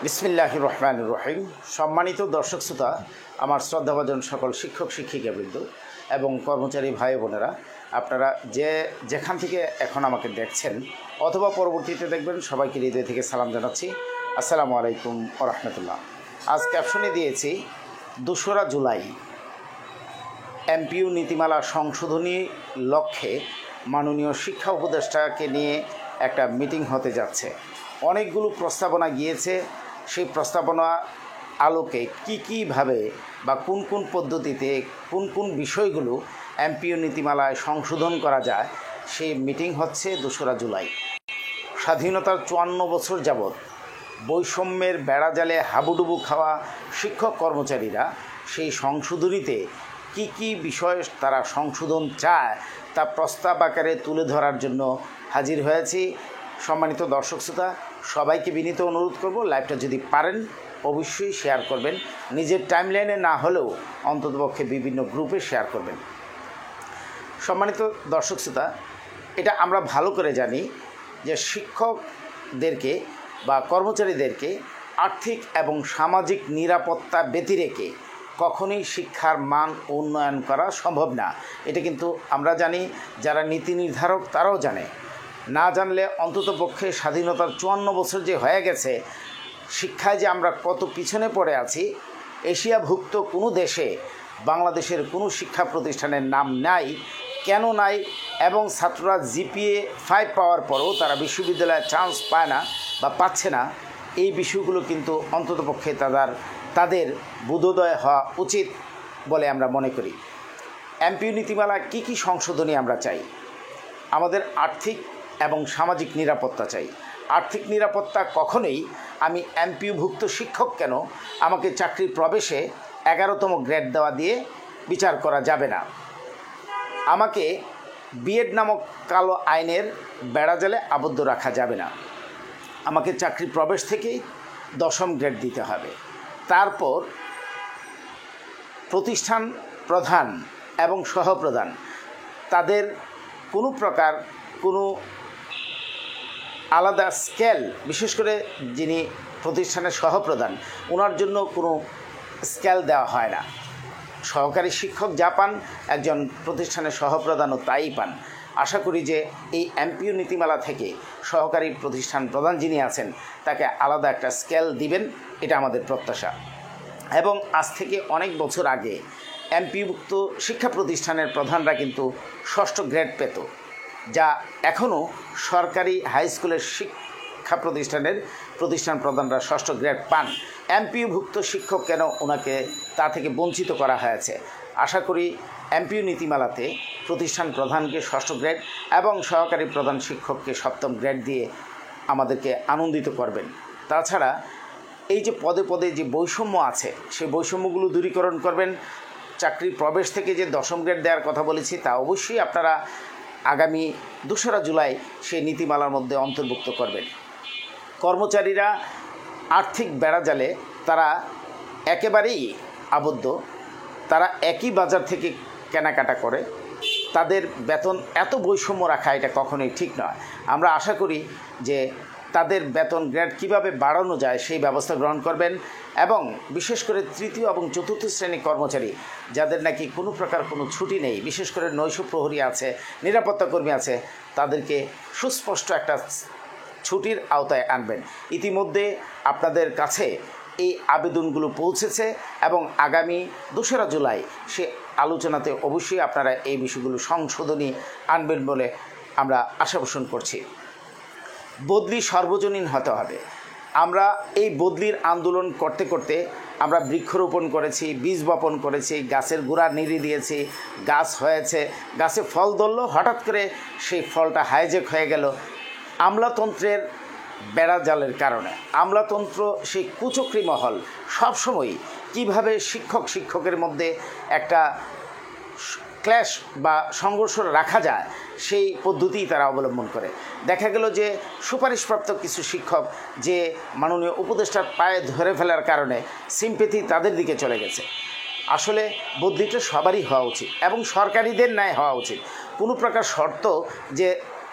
বিসমিল্লাহির রহমানির রহিম। সম্মানিত দর্শক শ্রোতা, আমার শ্রদ্ধাভাজন সকল শিক্ষক শিক্ষিকাবৃন্দ এবং কর্মচারী ভাই বোনেরা, আপনারা যেখান থেকে এখন আমাকে দেখছেন অথবা পরবর্তীতে দেখবেন, সবাইকে হৃদয় থেকে সালাম জানাচ্ছি। আসসালামু আলাইকুম ওয়া রাহমাতুল্লাহ। আজ ক্যাপশনে দিয়েছি 2রা জুলাই এমপিইউ নীতিমালা সংশোধনী লক্ষ্যে মাননীয় শিক্ষা উপদেষ্টাকে নিয়ে একটা মিটিং হতে যাচ্ছে। অনেকগুলো প্রস্তাবনা গিয়েছে। সেই প্রস্তাবনা আলোকে কীভাবে বা কোন কোন পদ্ধতিতে কোন কোন বিষয়গুলো এমপিইউ নীতিমালায় সংশোধন করা যায়, সেই মিটিং হচ্ছে 2রা জুলাই। স্বাধীনতার 54 বছর যাবৎ বৈষম্যের বেড়াজালে হাবুডুবু খাওয়া শিক্ষক কর্মচারীরা সেই সংশোধনীতে কি বিষয় তারা সংশোধন চায় তা প্রস্তাব আকারে তুলে ধরার জন্য হাজির হয়েছি। সম্মানিত দর্শক শ্রোতা, সবাইকে বিনীত অনুরোধ করব, লাইভটা যদি পারেন অবশ্যই শেয়ার করবেন। নিজের টাইমলাইনে না হলেও অন্ততপক্ষে বিভিন্ন গ্রুপে শেয়ার করবেন। সম্মানিত দর্শক শ্রোতা, এটা আমরা ভালো করে জানি যে শিক্ষকদেরকে বা কর্মচারীদেরকে আর্থিক এবং সামাজিক নিরাপত্তা ব্যতিরেকে কখনোই শিক্ষার মান উন্নয়ন করা সম্ভব না। এটা কিন্তু আমরা জানি, যারা নীতি নির্ধারক তারাও জানে। না জানলে অন্ততপক্ষে স্বাধীনতার 54 বছর যে হয়ে গেছে, শিক্ষায় যে আমরা কত পিছনে পড়ে আছি, এশিয়াভুক্ত কোনো দেশে বাংলাদেশের কোনো শিক্ষা প্রতিষ্ঠানের নাম নাই, কেন নাই, এবং ছাত্ররা জিপিএ 5 পাওয়ার পরেও তারা বিশ্ববিদ্যালয়ে চান্স পায় না বা পাচ্ছে না। এই বিষয়গুলো কিন্তু অন্ততপক্ষে তাদের বোধোদয় হওয়া উচিত বলে আমরা মনে করি। এমপিইউ নীতিমালা কি সংশোধনী আমরা চাই? আমাদের আর্থিক এবং সামাজিক নিরাপত্তা চাই। আর্থিক নিরাপত্তা কখনোই আমি এমপিইউভুক্ত শিক্ষক কেন, আমাকে চাকরির প্রবেশে 11তম গ্রেড দেওয়া দিয়ে বিচার করা যাবে না। আমাকে বিএড নামক কালো আইনের বেড়াজালে আবদ্ধ রাখা যাবে না। আমাকে চাকরি প্রবেশ থেকেই 10ম গ্রেড দিতে হবে। তারপর প্রতিষ্ঠান প্রধান এবং সহপ্রধান তাদের কোনো প্রকার কোনো আলাদা স্কেল, বিশেষ করে যিনি প্রতিষ্ঠানের সহপ্রধান, ওনার জন্য কোনো স্কেল দেওয়া হয় না। সহকারী শিক্ষক যা পান, একজন প্রতিষ্ঠানের সহপ্রধানও তাই পান। আশা করি যে এই এমপিইউ নীতিমালা থেকে সহকারী প্রতিষ্ঠান প্রধান যিনি আছেন তাকে আলাদা একটা স্কেল দিবেন, এটা আমাদের প্রত্যাশা। এবং আজ থেকে অনেক বছর আগে এমপিইউভুক্ত শিক্ষা প্রতিষ্ঠানের প্রধানরা কিন্তু 6ষ্ঠ গ্রেড পেত, যা এখনও সরকারি হাই স্কুলের শিক্ষা প্রতিষ্ঠান প্রধানরা 6ষ্ঠ গ্রেড পান। এমপিইউভুক্ত শিক্ষক কেন ওনাকে তা থেকে বঞ্চিত করা হয়েছে? আশা করি এমপিইউ নীতিমালাতে প্রতিষ্ঠান প্রধানকে 6ষ্ঠ গ্রেড এবং সহকারী প্রধান শিক্ষককে 7ম গ্রেড দিয়ে আমাদেরকে আনন্দিত করবেন। তাছাড়া এই যে পদে পদে যে বৈষম্য আছে, সেই বৈষম্যগুলো দূরীকরণ করবেন। চাকরি প্রবেশ থেকে যে 10ম গ্রেড দেওয়ার কথা বলেছি, তা অবশ্যই আপনারা আগামী 2রা জুলাই সেই নীতিমালার মধ্যে অন্তর্ভুক্ত করবেন। কর্মচারীরা আর্থিক বেড়াজালে তারা একেবারেই আবদ্ধ। তারা একই বাজার থেকে কেনাকাটা করে, তাদের বেতন এত বৈষম্য রাখা এটা কখনোই ঠিক নয়। আমরা আশা করি যে তাদের বেতন গ্রেড কিভাবে বাড়ানো যায় সেই ব্যবস্থা গ্রহণ করবেন। এবং বিশেষ করে 3য় এবং 4র্থ শ্রেণীর কর্মচারী যাদের নাকি কোনো প্রকার কোনো ছুটি নেই, বিশেষ করে নৈশ প্রহরী আছে, নিরাপত্তা কর্মী আছে, তাদেরকে সুস্পষ্ট একটা ছুটির আওতায় আনবেন। ইতিমধ্যে আপনাদের কাছে এই আবেদনগুলো পৌঁছেছে এবং আগামী 2রা জুলাই সে আলোচনাতে অবশ্যই আপনারা এই বিষয়গুলো সংশোধনী আনবেন বলে আমরা আশা পোষণ করছি। বদলি সর্বজনীন হতে হবে। আমরা এই বদলির আন্দোলন করতে করতে আমরা বৃক্ষরোপণ করেছি, বীজ বপন করেছি, গাছের গোড়া নিড়ি দিয়েছি, গাছ হয়েছে, গাছে ফল ধরল, হঠাৎ করে সেই ফলটা হাইজ্যাক হয়ে গেল আমলাতন্ত্রের বেড়াজালের কারণে। আমলাতন্ত্র, সেই কুচক্রী মহল সবসময় কীভাবে শিক্ষকের মধ্যে একটা ক্ল্যাশ বা সংঘর্ষ রাখা যায় সেই পদ্ধতিই তারা অবলম্বন করে। দেখা গেল যে সুপারিশপ্রাপ্ত কিছু শিক্ষক যে মাননীয় উপদেষ্টার পায়ে ধরে ফেলার কারণে সিম্পেথি তাদের দিকে চলে গেছে। আসলে বদলিটা সবারই হওয়া উচিত এবং সরকারিদের ন্যায় হওয়া উচিত। কোনো প্রকার শর্ত যে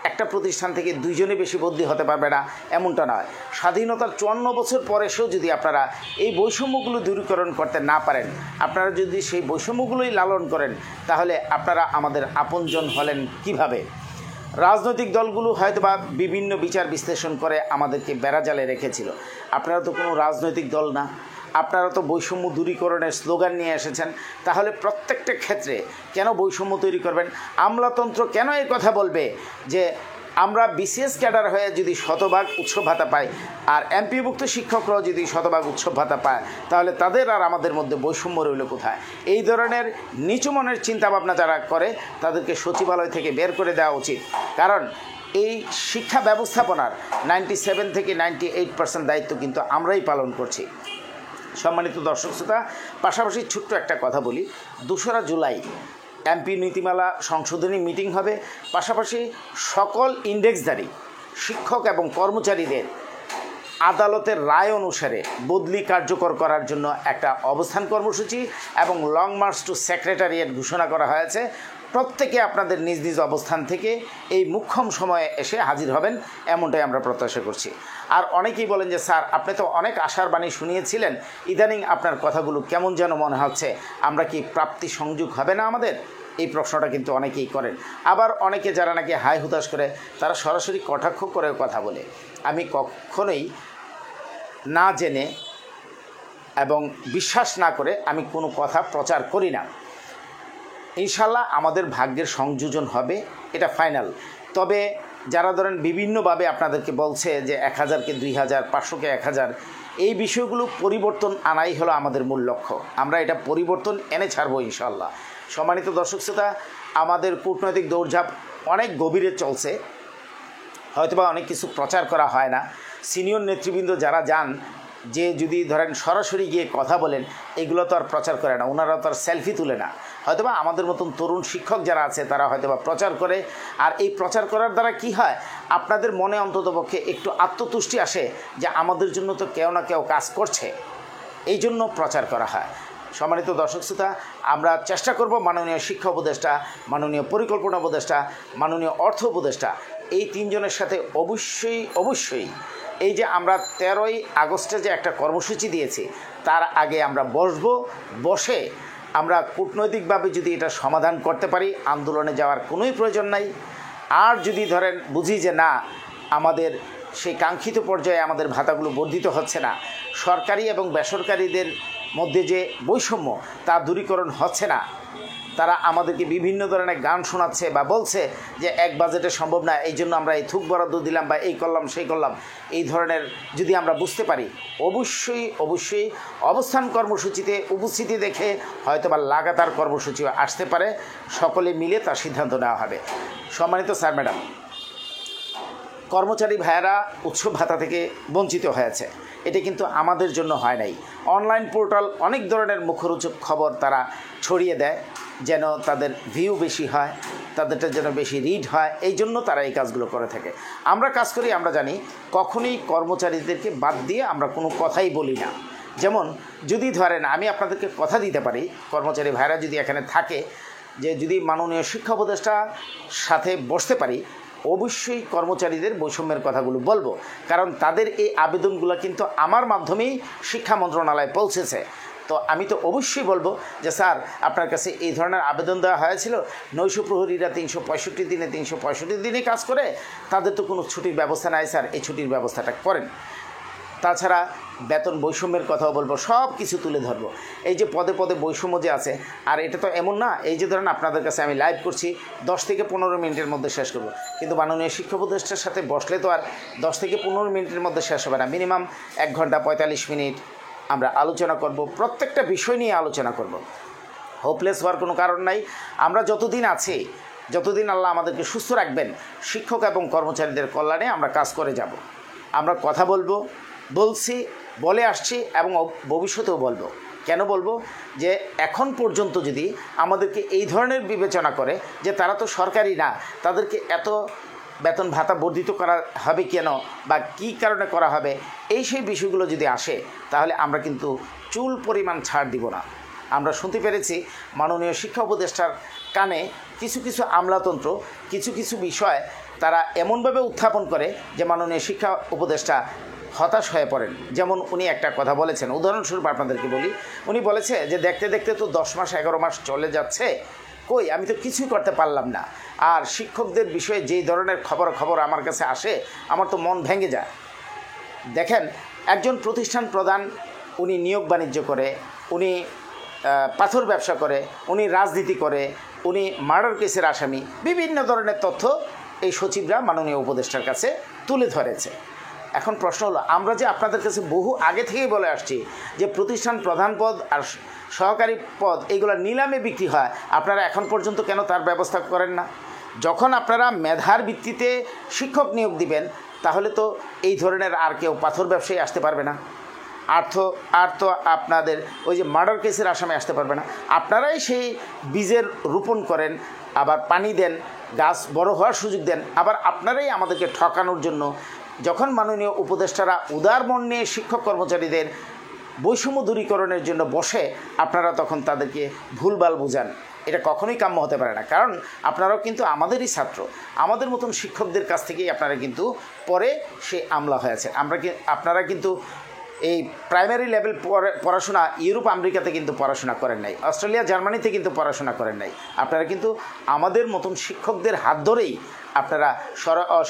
একটা প্রতিষ্ঠান থেকে দুইজনে বেশি বদলি হতে পারবে না এমনটা নয়। স্বাধীনতার 54 বছর পর এসেও যদি আপনারা এই বৈষম্যগুলো দূরীকরণ করতে না পারেন, আপনারা যদি সেই বৈষম্যগুলোই লালন করেন, তাহলে আপনারা আমাদের আপনজন হলেন কিভাবে? রাজনৈতিক দলগুলো হয়তোবা বিভিন্ন বিচার বিশ্লেষণ করে আমাদেরকে বেড়াজালে রেখেছিল। আপনারা তো কোনো রাজনৈতিক দল না, আপনারা তো বৈষম্য দূরীকরণের স্লোগান নিয়ে এসেছেন। তাহলে প্রত্যেকটা ক্ষেত্রে কেন বৈষম্য তৈরি করবেন? আমলাতন্ত্র কেন এই কথা বলবে যে আমরা বিসিএস ক্যাডার হয়ে যদি শতভাগ উৎসব ভাতা পাই আর এমপিভুক্ত শিক্ষকরাও যদি শতভাগ উৎসব ভাতা পায়, তাহলে তাদের আর আমাদের মধ্যে বৈষম্য রইল কোথায়? এই ধরনের নিচু মনের চিন্তাভাবনা যারা করে তাদেরকে সচিবালয় থেকে বের করে দেওয়া উচিত। কারণ এই শিক্ষা ব্যবস্থাপনার 97 থেকে 98% দায়িত্ব কিন্তু আমরাই পালন করছি। সম্মানিত দর্শক শ্রোতা, পাশাপাশি ছোট্ট একটা কথা বলি, 2রা জুলাই এমপি নীতিমালা সংশোধনী মিটিং হবে। পাশাপাশি সকল ইন্ডেক্সধারী শিক্ষক এবং কর্মচারীদের আদালতের রায় অনুসারে বদলি কার্যকর করার জন্য একটা অবস্থান কর্মসূচি এবং লং মার্চ টু সেক্রেটারিয়েট ঘোষণা করা হয়েছে। প্রত্যেকে আপনাদের নিজ নিজ অবস্থান থেকে এই মুখ্যম সময়ে এসে হাজির হবেন, এমনটাই আমরা প্রত্যাশা করছি। আর অনেকেই বলেন যে স্যার, আপনি তো অনেক আশার বাণী শুনিয়েছিলেন, ইদানিং আপনার কথাগুলো কেমন যেন মনে হচ্ছে, আমরা কি প্রাপ্তি সংযোগ হবে না আমাদের? এই প্রশ্নটা কিন্তু অনেকেই করেন। আবার অনেকে যারা নাকি হাই হুতাশ করে, তারা সরাসরি কটাক্ষ করেও কথা বলে। আমি কখনোই না জেনে এবং বিশ্বাস না করে আমি কোনো কথা প্রচার করি না। ইনশাল্লাহ আমাদের ভাগ্যের সংযোজন হবে, এটা ফাইনাল। তবে যারা ধরেন বিভিন্নভাবে আপনাদেরকে বলছে যে 1000কে 2000, 500কে 1000, এই বিষয়গুলো পরিবর্তন আনাই হলো আমাদের মূল লক্ষ্য। আমরা এটা পরিবর্তন এনে ছাড়বো ইনশাল্লাহ। সম্মানিত দর্শক শ্রোতা, আমাদের কূটনৈতিক দৌড়ঝাঁপ অনেক গভীরে চলছে, হয়তোবা অনেক কিছু প্রচার করা হয় না। সিনিয়র নেতৃবৃন্দ যারা যান, যে যদি ধরেন সরাসরি গিয়ে কথা বলেন, এগুলো তো আর প্রচার করে না, ওনারা তো আর সেলফি তুলে না। হয়তোবা আমাদের মতন তরুণ শিক্ষক যারা আছে তারা হয়তোবা প্রচার করে। আর এই প্রচার করার দ্বারা কি হয়, আপনাদের মনে অন্ততপক্ষে একটু আত্মতুষ্টি আসে যে আমাদের জন্য তো কেউ না কেউ কাজ করছে, এই জন্য প্রচার করা হয়। সম্মানিত দর্শক শ্রোতা, আমরা চেষ্টা করব মাননীয় শিক্ষা উপদেষ্টা, মাননীয় পরিকল্পনা উপদেষ্টা, মাননীয় অর্থ উপদেষ্টা, এই 3 জনের সাথে অবশ্যই এই যে আমরা 13ই আগস্টে যে একটা কর্মসূচি দিয়েছি, তার আগে আমরা বসে আমরা কূটনৈতিকভাবে যদি এটা সমাধান করতে পারি, আন্দোলনে যাওয়ার কোনোই প্রয়োজন নাই। আর যদি ধরেন বুঝি যে না, আমাদের সেই কাঙ্ক্ষিত পর্যায়ে আমাদের ভাতাগুলো বর্ধিত হচ্ছে না, সরকারি এবং বেসরকারিদের মধ্যে যে বৈষম্য তা দূরীকরণ হচ্ছে না, তারা আমাদেরকে বিভিন্ন ধরনের গান শোনাচ্ছে বা বলছে যে এক বাজেটে সম্ভব না, এই জন্য আমরা এই থুক বরাদ্দ দিলাম বা এই করলাম সেই করলাম, এই ধরনের যদি আমরা বুঝতে পারি, অবশ্যই অবস্থান কর্মসূচিতে উপস্থিতি দেখে হয়তো বা লাগাতার কর্মসূচিও আসতে পারে। সকলে মিলে তার সিদ্ধান্ত নেওয়া হবে। সম্মানিত স্যার ম্যাডাম, কর্মচারী ভাইয়েরা উৎসব ভাতা থেকে বঞ্চিত হয়েছে, এটা কিন্তু আমাদের জন্য হয় নাই। অনলাইন পোর্টাল অনেক ধরনের মুখরোচক খবর তারা ছড়িয়ে দেয় যেন তাদের ভিউ বেশি হয়, তাদেরটা যেন বেশি রিড হয়, এই জন্য তারা এই কাজগুলো করে থাকে। আমরা কাজ করি, আমরা জানি কখনোই কর্মচারীদেরকে বাদ দিয়ে আমরা কোনো কথাই বলি না। যেমন যদি ধরেন আমি আপনাদেরকে কথা দিতে পারি, কর্মচারী ভাইরা যদি এখানে থাকে, যে যদি মাননীয় শিক্ষা উপদেষ্টার সাথে বসতে পারি, অবশ্যই কর্মচারীদের বৈষম্যের কথাগুলো বলবো। কারণ তাদের এই আবেদনগুলো কিন্তু আমার মাধ্যমেই শিক্ষা মন্ত্রণালয়ে পৌঁছেছে। তো আমি তো অবশ্যই বলবো যে স্যার, আপনার কাছে এই ধরনের আবেদন দেওয়া হয়েছিল, নৈশ প্রহরীরা 365 দিনে কাজ করে, তাদের তো কোনো ছুটির ব্যবস্থা নাই স্যার, এই ছুটির ব্যবস্থাটা করেন। তাছাড়া বেতন বৈষম্যের কথাও বলবো, সব কিছু তুলে ধরবো। এই যে পদে পদে বৈষম্য যে আছে, আর এটা তো এমন না এই যে ধরেন আপনাদের কাছে আমি লাইভ করছি 10 থেকে 15 মিনিটের মধ্যে শেষ করব, কিন্তু মাননীয় শিক্ষা উপদেষ্টার সাথে বসলে তো আর 10 থেকে 15 মিনিটের মধ্যে শেষ হবে না। মিনিমাম 1 ঘন্টা 45 মিনিট আমরা আলোচনা করব, প্রত্যেকটা বিষয় নিয়ে আলোচনা করব। হোপলেস হওয়ার কোনো কারণ নাই। আমরা যতদিন আছি, যতদিন আল্লাহ আমাদেরকে সুস্থ রাখবেন, শিক্ষক এবং কর্মচারীদের কল্যাণে আমরা কাজ করে যাব। আমরা কথা বলছি, বলে আসছি এবং ভবিষ্যতেও বলবো। কেন বলবো? যে এখন পর্যন্ত যদি আমাদেরকে এই ধরনের বিবেচনা করে যে তারা তো সরকারি না, তাদেরকে এত বেতন ভাতা বর্ধিত করা হবে কেন বা কী কারণে করা হবে, সেই বিষয়গুলো যদি আসে, তাহলে আমরা কিন্তু চুল পরিমাণ ছাড় দিব না। আমরা শুনতে পেরেছি মাননীয় শিক্ষা উপদেষ্টার কানে কিছু আমলাতন্ত্র কিছু বিষয় তারা এমনভাবে উত্থাপন করে যে মাননীয় শিক্ষা উপদেষ্টা হতাশ হয়ে পড়েন। যেমন উনি একটা কথা বলেছেন, উদাহরণস্বরূপ আপনাদেরকে বলি। উনি বলেছে যে দেখতে দেখতে তো 10 মাস 11 মাস চলে যাচ্ছে, কই আমি তো কিছুই করতে পারলাম না। আর শিক্ষকদের বিষয়ে যেই ধরনের খবর আমার কাছে আসে আমার তো মন ভেঙে যায়। দেখেন, একজন প্রতিষ্ঠান প্রধান, উনি নিয়োগ বাণিজ্য করে, উনি পাথর ব্যবসা করে, উনি রাজনীতি করে, উনি মার্ডার কেসের আসামি, বিভিন্ন ধরনের তথ্য এই সচিবরা মাননীয় উপদেষ্টার কাছে তুলে ধরেছে। এখন প্রশ্ন হলো, আমরা যে আপনাদের কাছে বহু আগে থেকেই বলে আসছি যে প্রতিষ্ঠান প্রধান পদ আর সহকারী পদ এইগুলো নিলামে বিক্রি হয়, আপনারা এখন পর্যন্ত কেন তার ব্যবস্থা করেন না? যখন আপনারা মেধার ভিত্তিতে শিক্ষক নিয়োগ দিবেন, তাহলে তো এই ধরনের আর কেউ পাথর ব্যবসায়ী আসতে পারবে না, আর তো আপনাদের ওই যে মার্ডার কেসের আসামে আসতে পারবে না। আপনারাই সেই বীজের রোপণ করেন, আবার পানি দেন, গাছ বড় হওয়ার সুযোগ দেন, আবার আপনারাই আমাদেরকে ঠকানোর জন্য যখন মাননীয় উপদেষ্টারা উদার মন নিয়ে শিক্ষক কর্মচারীদের বৈষম্য দূরীকরণের জন্য বসে, আপনারা তখন তাদেরকে ভুলভাল বুঝান। এটা কখনোই কাম্য হতে পারে না, কারণ আপনারাও কিন্তু আমাদেরই ছাত্র। আমাদের মতন শিক্ষকদের কাছ থেকেই আপনারা কিন্তু পরে সে আমলা হয়েছে। আপনারা কিন্তু এই প্রাইমারি লেভেল পড়াশোনা ইউরোপ আমেরিকাতে কিন্তু পড়াশোনা করেন নাই, অস্ট্রেলিয়া জার্মানিতে কিন্তু পড়াশোনা করেন নাই। আপনারা কিন্তু আমাদের মতন শিক্ষকদের হাত ধরেই আপনারা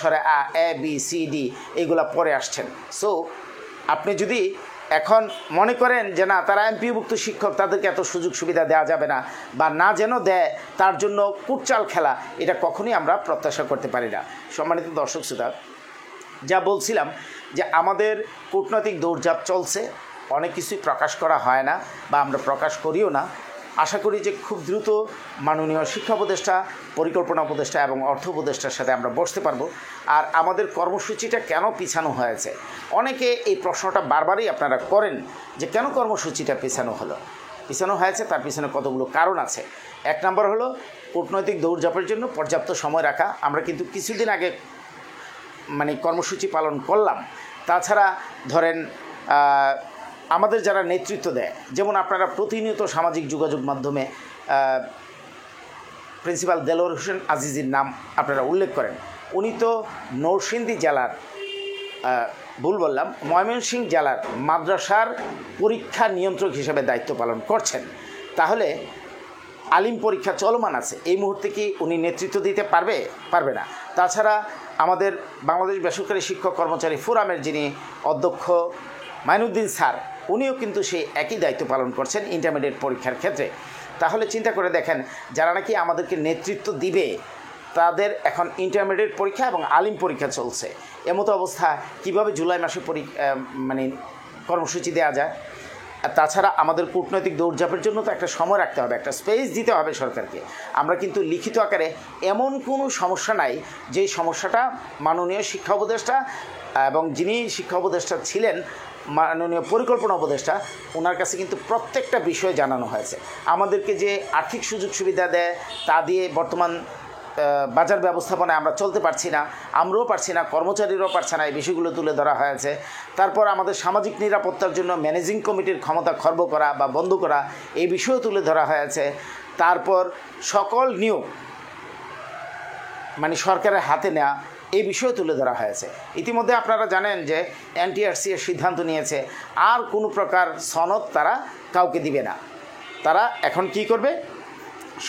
স্বরে আ, এ, বি, সি, ডি এগুলা পড়ে আসছেন। সো আপনি যদি এখন মনে করেন যে না, তারা এমপিওভুক্ত শিক্ষক, তাদেরকে এত সুযোগ সুবিধা দেওয়া যাবে না, বা না যেন দেয় তার জন্য কুটচাল খেলা, এটা কখনোই আমরা প্রত্যাশা করতে পারি না। সম্মানিত দর্শক শ্রোতা, যা বলছিলাম যে আমাদের কূটনৈতিক দৌড়ঝাঁপ চলছে, অনেক কিছুই প্রকাশ করা হয় না বা আমরা প্রকাশ করিও না। আশা করি যে খুব দ্রুত মাননীয় শিক্ষা উপদেষ্টা, পরিকল্পনা উপদেষ্টা এবং অর্থ উপদেষ্টার সাথে আমরা বসতে পারবো। আর আমাদের কর্মসূচিটা কেন পিছানো হয়েছে, অনেকে এই প্রশ্নটা বারবারই আপনারা করেন যে কেন কর্মসূচিটা পিছানো হয়েছে, তার পিছনে কতগুলো কারণ আছে। 1 নম্বর হলো কূটনৈতিক দৌড়ঝাঁপের জন্য পর্যাপ্ত সময় রাখা। আমরা কিন্তু কিছুদিন আগে কর্মসূচি পালন করলাম। তাছাড়া ধরেন আমাদের যারা নেতৃত্ব দেয়, যেমন আপনারা প্রতিনিয়ত সামাজিক যোগাযোগ মাধ্যমে প্রিন্সিপাল দেলোয়ার হোসেন আজিজির নাম আপনারা উল্লেখ করেন। উনি তো নরসিংদী জেলার ময়মনসিংহ জেলার মাদ্রাসার পরীক্ষা নিয়ন্ত্রক হিসেবে দায়িত্ব পালন করছেন। তাহলে আলিম পরীক্ষা চলমান আছে, এই মুহূর্তে কি উনি নেতৃত্ব দিতে পারবে না। তাছাড়া আমাদের বাংলাদেশ বেসরকারি শিক্ষক কর্মচারী ফোরামের যিনি অধ্যক্ষ মাইনুদ্দিন স্যার, উনিও কিন্তু সেই একই দায়িত্ব পালন করছেন ইন্টারমিডিয়েট পরীক্ষার ক্ষেত্রে। তাহলে চিন্তা করে দেখেন, যারা নাকি আমাদেরকে নেতৃত্ব দিবে তাদের এখন ইন্টারমিডিয়েট পরীক্ষা এবং আলিম পরীক্ষা চলছে। এমতো অবস্থা কিভাবে জুলাই মাসে কর্মসূচি দেওয়া যায়? আর তাছাড়া আমাদের কূটনৈতিক দৌড়ঝাঁপের জন্য তো একটা সময় রাখতে হবে, একটা স্পেস দিতে হবে সরকারকে। আমরা কিন্তু লিখিত আকারে এমন কোনো সমস্যা নাই যেই সমস্যাটা মাননীয় শিক্ষা উপদেষ্টা এবং যিনি শিক্ষা উপদেষ্টা ছিলেন মাননীয় পরিকল্পনা উপদেষ্টা, ওনার কাছে কিন্তু প্রত্যেকটা বিষয় জানানো হয়েছে। আমাদেরকে যে আর্থিক সুযোগ সুবিধা দেয় তা দিয়ে বর্তমান বাজার ব্যবস্থাপনায় আমরা চলতে পারছি না, আমরাও পারছি না, কর্মচারীরাও পারছে না, এই বিষয়গুলো তুলে ধরা হয়েছে। তারপর আমাদের সামাজিক নিরাপত্তার জন্য ম্যানেজিং কমিটির ক্ষমতা খর্ব করা বা বন্ধ করা, এই বিষয়ও তুলে ধরা হয়েছে। তারপর সকল নিয়োগ সরকারের হাতে নেওয়া, এই বিষয় তুলে ধরা হয়েছে। ইতিমধ্যে আপনারা জানেন যে এনটিআরসি এর সিদ্ধান্ত নিয়েছে আর কোনো প্রকার সনদ তারা কাউকে দিবে না। তারা এখন কি করবে,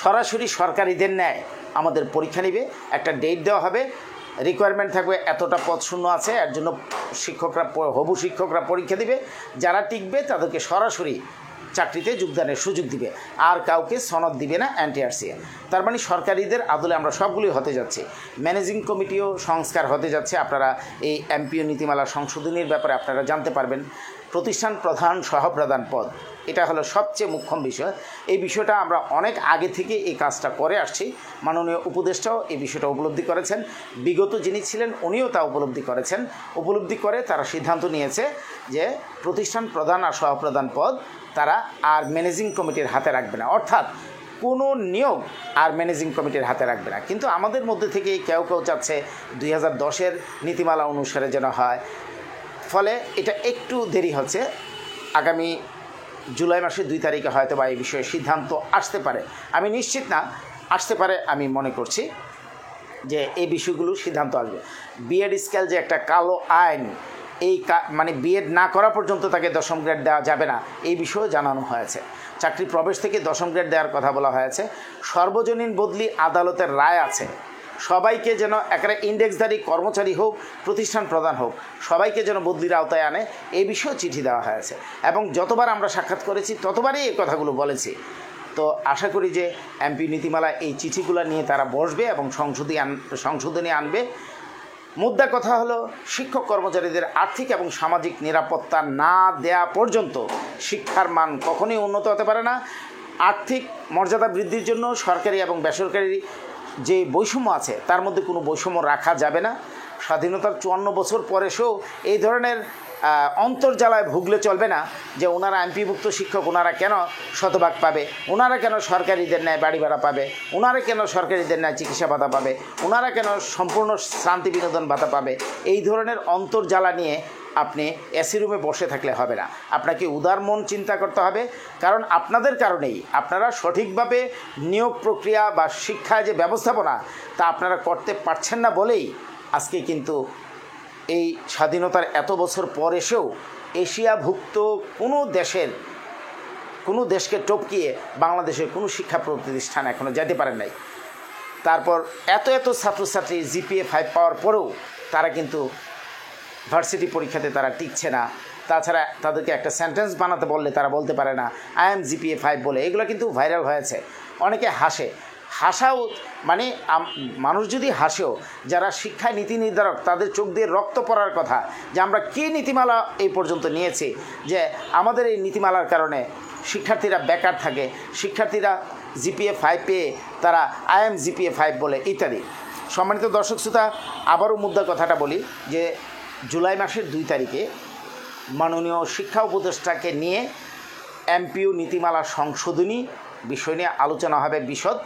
সরাসরি সরকারিদের ন্যায় আমাদের পরীক্ষা নেবে, একটা ডেট দেওয়া হবে, রিকোয়ারমেন্ট থাকবে এতটা পদ শূন্য আছে, এর জন্য হবু শিক্ষকরা পরীক্ষা দিবে, যারা টিকবে তাদেরকে সরাসরি চাকরিতে যোগদানের সুযোগ দিবে, আর কাউকে সনদ দিবে না এনটিআরসি। তার মানে সরকারিদের আদলে আমরা সবগুলি হতে যাচ্ছি। ম্যানেজিং কমিটিও সংস্কার হতে যাচ্ছে। আপনারা এই এমপিও নীতিমালা সংশোধনীর ব্যাপারে আপনারা জানতে পারবেন। প্রতিষ্ঠান প্রধান সহপ্রধান পদ, এটা হলো সবচেয়ে মুখ্য বিষয়। এই বিষয়টা আমরা অনেক আগে থেকে এই কাজটা করে আসছি। মাননীয় উপদেষ্টাও এই বিষয়টা উপলব্ধি করেছেন, বিগত যিনি ছিলেন উনিও তা উপলব্ধি করে তারা সিদ্ধান্ত নিয়েছে যে প্রতিষ্ঠান প্রধান আর সহপ্রধান পদ তারা আর ম্যানেজিং কমিটির হাতে রাখবে না, অর্থাৎ কোনো নিয়োগ আর ম্যানেজিং কমিটির হাতে রাখবে না। কিন্তু আমাদের মধ্যে থেকে কেউ চাচ্ছে 2010-এর নীতিমালা অনুসারে যেন হয়, ফলে এটা একটু দেরি হচ্ছে। আগামী জুলাই মাসের 2 তারিখে হয়তো বা এই বিষয়ে সিদ্ধান্ত আসতে পারে, আমি নিশ্চিত না, আসতে পারে আমি মনে করছি। যে এই বিষয়গুলো সিদ্ধান্ত আসবে। বিএড স্কেল যে একটা কালো আইন, এই মানে বিএড না করা পর্যন্ত তাকে দশম গ্রেড দেওয়া যাবে না, এই বিষয়েও জানানো হয়েছে। চাকরি প্রবেশ থেকে দশম গ্রেড দেওয়ার কথা বলা হয়েছে। সর্বজনীন বদলি আদালতের রায় আছে, সবাইকে যেন একেবারে ইন্ডেক্সধারী কর্মচারী হোক, প্রতিষ্ঠান প্রধান হোক, সবাইকে যেন বদলির আওতায় আনে, এই বিষয়েও চিঠি দেওয়া হয়েছে। এবং যতবার আমরা সাক্ষাৎ করেছি ততবারই এই কথাগুলো বলেছি। তো আশা করি যে এমপি নীতিমালা এই চিঠিগুলো নিয়ে তারা বসবে এবং সংশোধনী আনবে। মুদ্রা কথা হলো, শিক্ষক কর্মচারীদের আর্থিক এবং সামাজিক নিরাপত্তা না দেয়া পর্যন্ত শিক্ষার মান কখনোই উন্নত হতে পারে না। আর্থিক মর্যাদা বৃদ্ধির জন্য সরকারি এবং বেসরকারি যে বৈষম্য আছে তার মধ্যে কোনো বৈষম্য রাখা যাবে না। স্বাধীনতার 54 বছর পর এসেও এই ধরনের অন্তর্জালায় ভুগলে চলবে না যে ওনারা এমপিভুক্ত শিক্ষক, ওনারা কেন শতভাগ পাবে, ওনারা কেন সরকারিদের ন্যায় বাড়ি ভাড়া পাবে, ওনারা কেন সরকারিদের ন্যায় চিকিৎসা ভাতা পাবে, ওনারা কেন সম্পূর্ণ শান্তি বিনোদন ভাতা পাবে। এই ধরনের অন্তর্জালা নিয়ে আপনি এসি রুমে বসে থাকলে হবে না, আপনাকে উদার মন চিন্তা করতে হবে। কারণ আপনাদের কারণেই, আপনারা সঠিকভাবে নিয়োগ প্রক্রিয়া বা শিক্ষায় যে ব্যবস্থাপনা তা আপনারা করতে পারছেন না বলেই আজকে কিন্তু এই স্বাধীনতার এত বছর পর এসেও এশিয়াভুক্ত কোনো দেশকে টপকিয়ে বাংলাদেশের কোনো শিক্ষা প্রতিষ্ঠান এখনও যেতে পারেন নাই। তারপর এত ছাত্রছাত্রী জিপিএ 5 পাওয়ার পরেও তারা কিন্তু ভার্সিটি পরীক্ষাতে তারা টিকছে না। তাছাড়া তাদেরকে একটা সেন্টেন্স বানাতে বললে তারা বলতে পারে না, আই এম জিপিএ 5 বলে। এগুলো কিন্তু ভাইরাল হয়েছে, অনেকে হাসাও মানে মানুষ যদি হাসেও, যারা শিক্ষায় নীতি নির্ধারক তাদের চোখ দিয়ে রক্ত পড়ার কথা যে আমরা কী নীতিমালা এই পর্যন্ত নিয়েছি যে আমাদের এই নীতিমালার কারণে শিক্ষার্থীরা বেকার থাকে, শিক্ষার্থীরা জিপিএ 5 পেয়ে তারা আই এম জিপিএ 5 বলে ইত্যাদি। সম্মানিত দর্শক শ্রোতা, আবারও মুদ্রা কথাটা বলি যে জুলাই মাসের 2 তারিখে মাননীয় শিক্ষা উপদেষ্টাকে নিয়ে এমপিও নীতিমালা সংশোধনী বিষয় নিয়ে আলোচনা হবে বিশদ।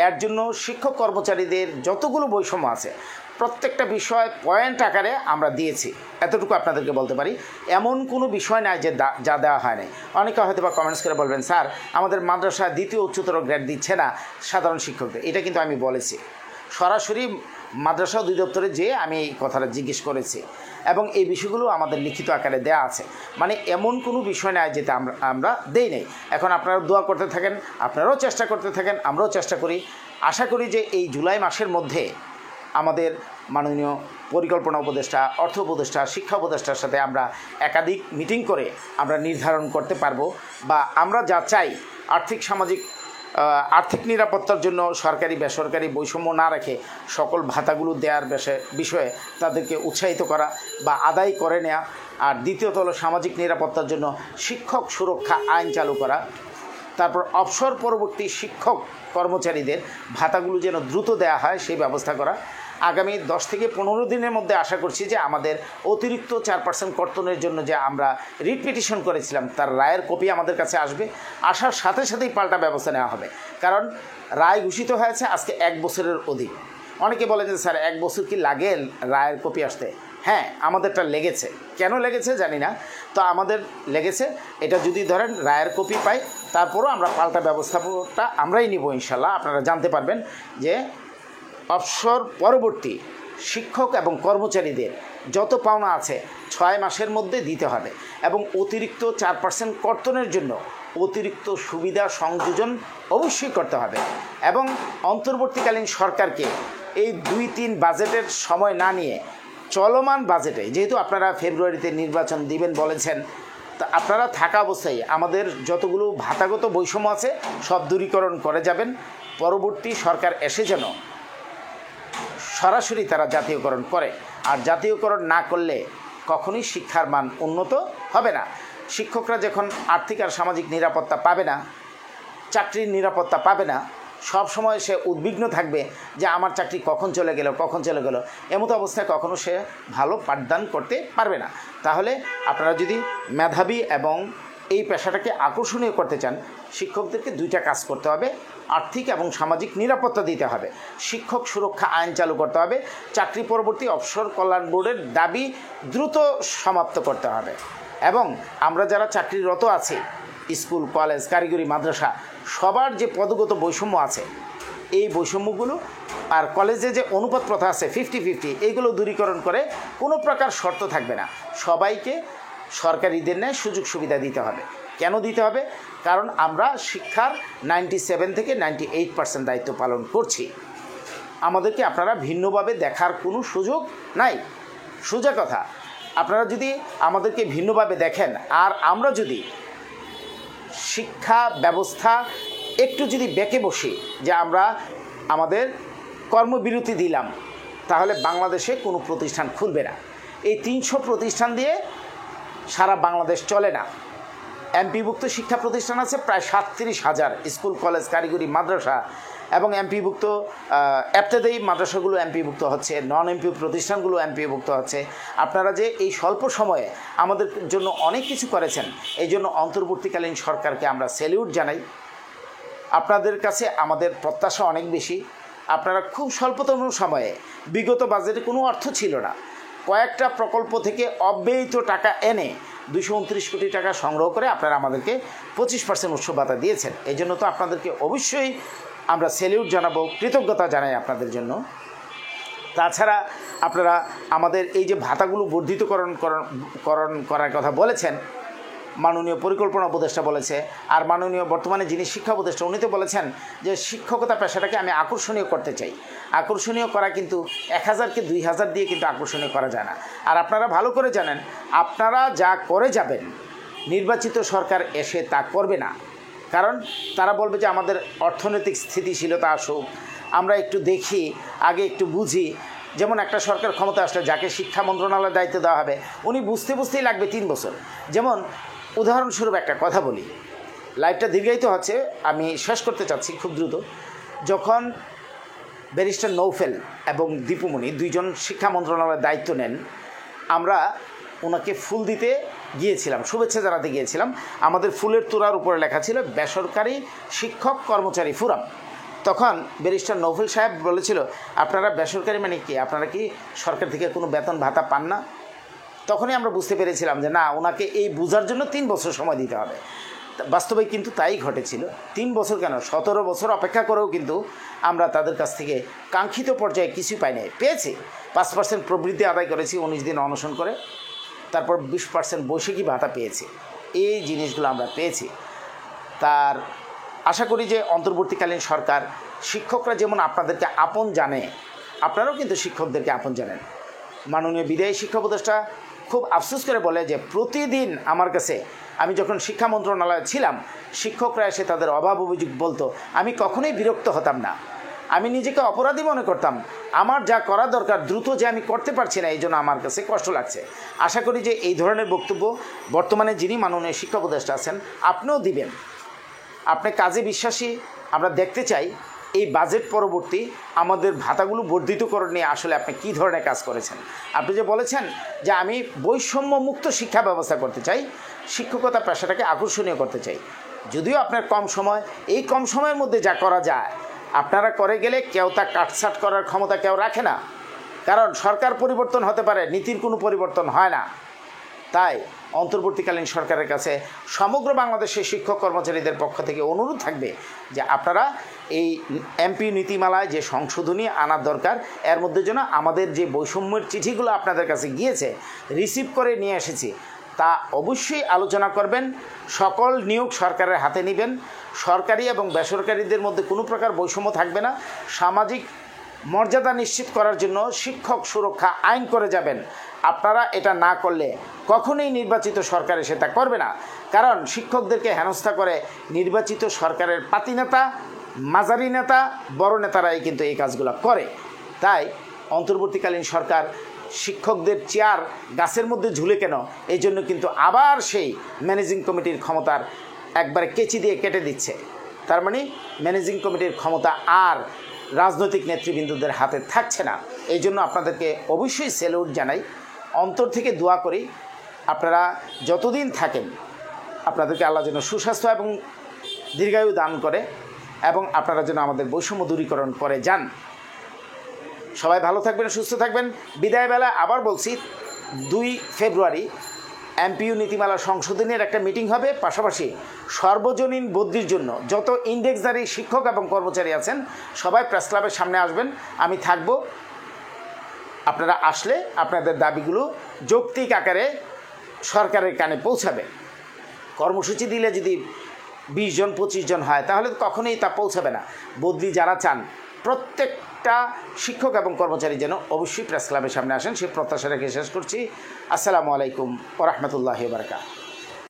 এর জন্য শিক্ষক কর্মচারীদের যতগুলো বৈষম্য আছে প্রত্যেকটা বিষয় পয়েন্ট আকারে আমরা দিয়েছি, এতটুকু আপনাদেরকে বলতে পারি। এমন কোনো বিষয় নাই যে যা দেওয়া হয় নাই। অনেকে হয়তো বা কমেন্টস করে বলবেন, স্যার আমাদের মাদ্রাসা দ্বিতীয় উচ্চতর গ্রেড দিচ্ছে না সাধারণ শিক্ষকদের। এটা কিন্তু আমি বলেছি, সরাসরি মাদ্রাসা অধিদপ্তরে যেয়ে আমি এই কথাটা জিজ্ঞেস করেছি এবং এই বিষয়গুলো আমাদের লিখিত আকারে দেয়া আছে। মানে এমন কোনো বিষয় নাই যেটা আমরা দেই নাই। এখন আপনারা দোয়া করতে থাকেন, আপনারাও চেষ্টা করতে থাকেন, আমরাও চেষ্টা করি। আশা করি যে এই জুলাই মাসের মধ্যে আমাদের মাননীয় পরিকল্পনা উপদেষ্টা, অর্থ উপদেষ্টা, শিক্ষা উপদেষ্টার সাথে আমরা একাধিক মিটিং করে আমরা নির্ধারণ করতে পারবো বা আমরা যা চাই আর্থিক নিরাপত্তার জন্য সরকারি বেসরকারি বৈষম্য না রেখে সকল ভাতাগুলো দেওয়ার বিষয়ে তাদেরকে উৎসাহিত করা বা আদায় করে নেওয়া। আর দ্বিতীয়ত হলো সামাজিক নিরাপত্তার জন্য শিক্ষক সুরক্ষা আইন চালু করা। তারপর অবসর পরবর্তী শিক্ষক কর্মচারীদের ভাতাগুলো যেন দ্রুত দেওয়া হয় সেই ব্যবস্থা করা। আগামী 10 থেকে 15 দিনের মধ্যে আশা করছি যে আমাদের অতিরিক্ত 4% কর্তনের জন্য যে আমরা রিট পিটিশন করেছিলাম তার রায়ের কপি আমাদের কাছে আসবে। আসার সাথে সাথেই পাল্টা ব্যবস্থা নেওয়া হবে, কারণ রায় ঘোষিত হয়েছে আজকে 1 বছরের অধিক। অনেকে বলে যে স্যার 1 বছর কি লাগে রায়ের কপি আসতে? হ্যাঁ, আমাদেরটা লেগেছে। কেন লেগেছে জানি না, তো আমাদের লেগেছে। এটা যদি ধরেন রায়ের কপি পাই তারপরও আমরা পাল্টা ব্যবস্থাটা আমরাই নিব ইনশাল্লাহ। আপনারা জানতে পারবেন যে অবসর পরবর্তী শিক্ষক এবং কর্মচারীদের যত পাওনা আছে 6 মাসের মধ্যে দিতে হবে এবং অতিরিক্ত 4% কর্তনের জন্য অতিরিক্ত সুবিধা সংযোজন অবশ্যই করতে হবে। এবং অন্তর্বর্তীকালীন সরকারকে এই 2-3 বাজেটের সময় না নিয়ে চলমান বাজেটে, যেহেতু আপনারা ফেব্রুয়ারিতে নির্বাচন দিবেন বলেছেন, তা আপনারা থাকা অবস্থায় আমাদের যতগুলো ভাতাগত বৈষম্য আছে সব দূরীকরণ করে যাবেন। পরবর্তী সরকার এসে যেন সরাসরি তারা জাতীয়করণ করে। আর জাতীয়করণ না করলে কখনোই শিক্ষার মান উন্নত হবে না। শিক্ষকরা যখন আর্থিক আর সামাজিক নিরাপত্তা পাবে না, চাকরির নিরাপত্তা পাবে না, সব সময় সে উদ্বিগ্ন থাকবে যে আমার চাকরি কখন চলে গেল। এমতো অবস্থায় কখনো সে ভালো পাঠদান করতে পারবে না। তাহলে আপনারা যদি মেধাবী এবং এই পেশাটাকে আকর্ষণীয় করতে চান, শিক্ষকদেরকে 2টা কাজ করতে হবে। আর্থিক এবং সামাজিক নিরাপত্তা দিতে হবে, শিক্ষক সুরক্ষা আইন চালু করতে হবে, চাকরি পরবর্তী অবসর কল্যাণ বোর্ডের দাবি দ্রুত সমাপ্ত করতে হবে এবং আমরা যারা চাকরিরত আছি, স্কুল, কলেজ, কারিগরি, মাদ্রাসা, সবার যে পদগত বৈষম্য আছে এই বৈষম্যগুলো আর কলেজে যে অনুপাত প্রথা আছে 50-50, এইগুলো দূরীকরণ করে কোনো প্রকার শর্ত থাকবে না, সবাইকে সরকারিদের ন্যায় সুযোগ সুবিধা দিতে হবে। কেন দিতে হবে? কারণ আমরা শিক্ষার 97 থেকে 98% দায়িত্ব পালন করছি। আমাদেরকে আপনারা ভিন্নভাবে দেখার কোনো সুযোগ নাই। সোজা কথা, আপনারা যদি আমাদেরকে ভিন্নভাবে দেখেন আর আমরা যদি শিক্ষা ব্যবস্থা একটু যদি বেঁকে বসি যে আমরা আমাদের কর্মবিরতি দিলাম, তাহলে বাংলাদেশে কোনো প্রতিষ্ঠান খুলবে না। এই 300 প্রতিষ্ঠান দিয়ে সারা বাংলাদেশ চলে না। এমপিভুক্ত শিক্ষা প্রতিষ্ঠান আছে প্রায় 37,000, স্কুল কলেজ কারিগরি মাদ্রাসা, এবং এমপিভুক্ত এফতেদায়ী মাদ্রাসাগুলো এমপিভুক্ত হচ্ছে, নন এমপি প্রতিষ্ঠানগুলো এমপিভুক্ত হচ্ছে। আপনারা যে এই স্বল্প সময়ে আমাদের জন্য অনেক কিছু করেছেন, এই জন্য অন্তর্বর্তীকালীন সরকারকে আমরা স্যালিউট জানাই। আপনাদের কাছে আমাদের প্রত্যাশা অনেক বেশি। আপনারা খুব স্বল্পতম সময়ে, বিগত বাজেটে কোনো অর্থ ছিল না, কয়েকটা প্রকল্প থেকে অব্যয়িত টাকা এনে 229 কোটি টাকা সংগ্রহ করে আপনারা আমাদেরকে 25% উৎসব ভাতা দিয়েছেন। এই জন্য তো আপনাদেরকে অবশ্যই আমরা স্যালিউট জানাবো, কৃতজ্ঞতা জানাই আপনাদের জন্য। তাছাড়া আপনারা আমাদের এই যে ভাতাগুলো বর্ধিতকরণ করার কথা বলেছেন, মাননীয় পরিকল্পনা উপদেষ্টা বলেছে, আর মাননীয় বর্তমানে যিনি শিক্ষা উপদেষ্টা উনি তো বলেছেন যে শিক্ষকতা পেশাটাকে আমি আকর্ষণীয় করতে চাই। আকর্ষণীয় করা কিন্তু 1000কে 2000 দিয়ে কিন্তু আকর্ষণীয় করা যায় না। আর আপনারা ভালো করে জানেন, আপনারা যা করে যাবেন নির্বাচিত সরকার এসে তা করবে না। কারণ তারা বলবে যে আমাদের অর্থনৈতিক স্থিতিশীলতা আসুক, আমরা একটু দেখি, আগে একটু বুঝি। যেমন একটা সরকার ক্ষমতা আসলে যাকে শিক্ষা মন্ত্রণালয়ের দায়িত্ব দেওয়া হবে, উনি বুঝতেই লাগবে 3 বছর। যেমন উদাহরণস্বরূপ একটা কথা বলি, লাইভটা দীর্ঘায়িত হচ্ছে, আমি শেষ করতে চাচ্ছি খুব দ্রুত। যখন ব্যারিস্টার নৌফেল এবং দীপুমণি 2জন শিক্ষা মন্ত্রণালয়ের দায়িত্ব নেন, আমরা ওনাকে ফুল দিতে গিয়েছিলাম, শুভেচ্ছা জানাতে গিয়েছিলাম। আমাদের ফুলের তোড়ার উপরে লেখা ছিল বেসরকারি শিক্ষক কর্মচারী ফোরাম। তখন ব্যারিস্টার নৌফেল সাহেব বলেছিল, আপনারা বেসরকারি মানে কি, আপনারা কি সরকার থেকে কোনো বেতন ভাতা পান না? তখনই আমরা বুঝতে পেরেছিলাম যে না, ওনাকে এই বোঝার জন্য 3 বছর সময় দিতে হবে। বাস্তবে কিন্তু তাই ঘটেছিল। 3 বছর কেন, 17 বছর অপেক্ষা করেও কিন্তু আমরা তাদের কাছ থেকে কাঙ্ক্ষিত পর্যায়ে কিছু পাই নাই। পেয়েছি 5% প্রবৃদ্ধি আদায় করেছি 19 দিন অনশন করে, তারপর 20% বৈশাখী ভাতা পেয়েছি। এই জিনিসগুলো আমরা পেয়েছি। তার আশা করি যে অন্তর্বর্তীকালীন সরকার, শিক্ষকরা যেমন আপনাদেরকে আপন জানে, আপনারাও কিন্তু শিক্ষকদেরকে আপন জানেন। মাননীয় বিদায়ী শিক্ষা উপদেষ্টা খুব আফসোস করে বলে যে প্রতিদিন আমার কাছে, আমি যখন শিক্ষা মন্ত্রণালয়ে ছিলাম, শিক্ষকরা এসে তাদের অভাব অভিযোগ বলতো, আমি কখনোই বিরক্ত হতাম না, আমি নিজেকে অপরাধী মনে করতাম। আমার যা করা দরকার দ্রুত যে আমি করতে পারছি না, এই জন্য আমার কাছে কষ্ট লাগছে। আশা করি যে এই ধরনের বক্তব্য বর্তমানে যিনি মাননীয় শিক্ষা উপদেষ্টা আছেন আপনিও দিবেন। আপনি কাজে বিশ্বাসী, আমরা দেখতে চাই এই বাজেট পরবর্তী আমাদের ভাতাগুলো বর্ধিতকরণ নিয়ে আসলে আপনি কী ধরনের কাজ করেছেন। আপনি যে বলেছেন যে আমি বৈষম্য মুক্ত শিক্ষা ব্যবস্থা করতে চাই, শিক্ষকতা পেশাটাকে আকর্ষণীয় করতে চাই। যদিও আপনার কম সময়, এই কম সময়ের মধ্যে যা করা যায় আপনারা করে গেলে কেউ তা কাটছাট করার ক্ষমতা কেউ রাখে না। কারণ সরকার পরিবর্তন হতে পারে, নীতির কোনো পরিবর্তন হয় না। তাই অন্তর্বর্তীকালীন সরকারের কাছে সমগ্র বাংলাদেশের শিক্ষক কর্মচারীদের পক্ষ থেকে অনুরোধ থাকবে যে আপনারা এই এমপি নীতিমালায় যে সংশোধনী আনার দরকার, এর মধ্যে যেন আমাদের যে বৈষম্যের চিঠিগুলো আপনাদের কাছে গিয়েছে, রিসিভ করে নিয়ে এসেছি, তা অবশ্যই আলোচনা করবেন। সকল নিয়োগ সরকারের হাতে নেবেন। সরকারি এবং বেসরকারিদের মধ্যে কোনো প্রকার বৈষম্য থাকবে না। সামাজিক মর্যাদা নিশ্চিত করার জন্য শিক্ষক সুরক্ষা আইন করে যাবেন। আপনারা এটা না করলে কখনোই নির্বাচিত সরকার এসে তা করবে না। কারণ শিক্ষকদেরকে হেনস্থা করে নির্বাচিত সরকারের পাতি নেতা, মাঝারি নেতা, বড় নেতারাই কিন্তু এই কাজগুলো করে। তাই অন্তর্বর্তীকালীন সরকার শিক্ষকদের চেয়ার গাছের মধ্যে ঝুলে কেন, এই জন্য কিন্তু আবার সেই ম্যানেজিং কমিটির ক্ষমতার একবারে কেচি দিয়ে কেটে দিচ্ছে। তার মানে ম্যানেজিং কমিটির ক্ষমতা আর রাজনৈতিক নেতৃবৃন্দদের হাতে থাকছে না। এই জন্য আপনাদেরকে অবশ্যই স্যালুট জানাই, অন্তর থেকে দোয়া করি আপনারা যতদিন থাকেন আপনাদেরকে আল্লাহ যেন সুস্বাস্থ্য এবং দীর্ঘায়ু দান করে, এবং আপনারা যেন আমাদের বৈষম্য দূরীকরণ করে যান। সবাই ভালো থাকবেন, সুস্থ থাকবেন। বিদায় বেলা আবার বলছি, 2 ফেব্রুয়ারি এমপিইউ নীতিমালা সংশোধনের একটা মিটিং হবে, পাশাপাশি সর্বজনীন বদলির জন্য যত ইন্ডেক্সধারী শিক্ষক এবং কর্মচারী আছেন সবাই প্রেস ক্লাবের সামনে আসবেন, আমি থাকব। আপনারা আসলে আপনাদের দাবিগুলো যৌক্তিক আকারে সরকারের কানে পৌঁছাবে। কর্মসূচি দিলে যদি 20 জন 25 জন হয় তাহলে কখনোই তা পৌঁছাবে না। বদলি যারা চান প্রত্যেকটা শিক্ষক এবং কর্মচারী যেন অবশ্যই প্রেস ক্লাবের সামনে আসেন, সে প্রত্যাশা রেখে শেষ করছি। আসসালামু আলাইকুম ওয়া রাহমাতুল্লাহি ওয়া বারাকাতুহু।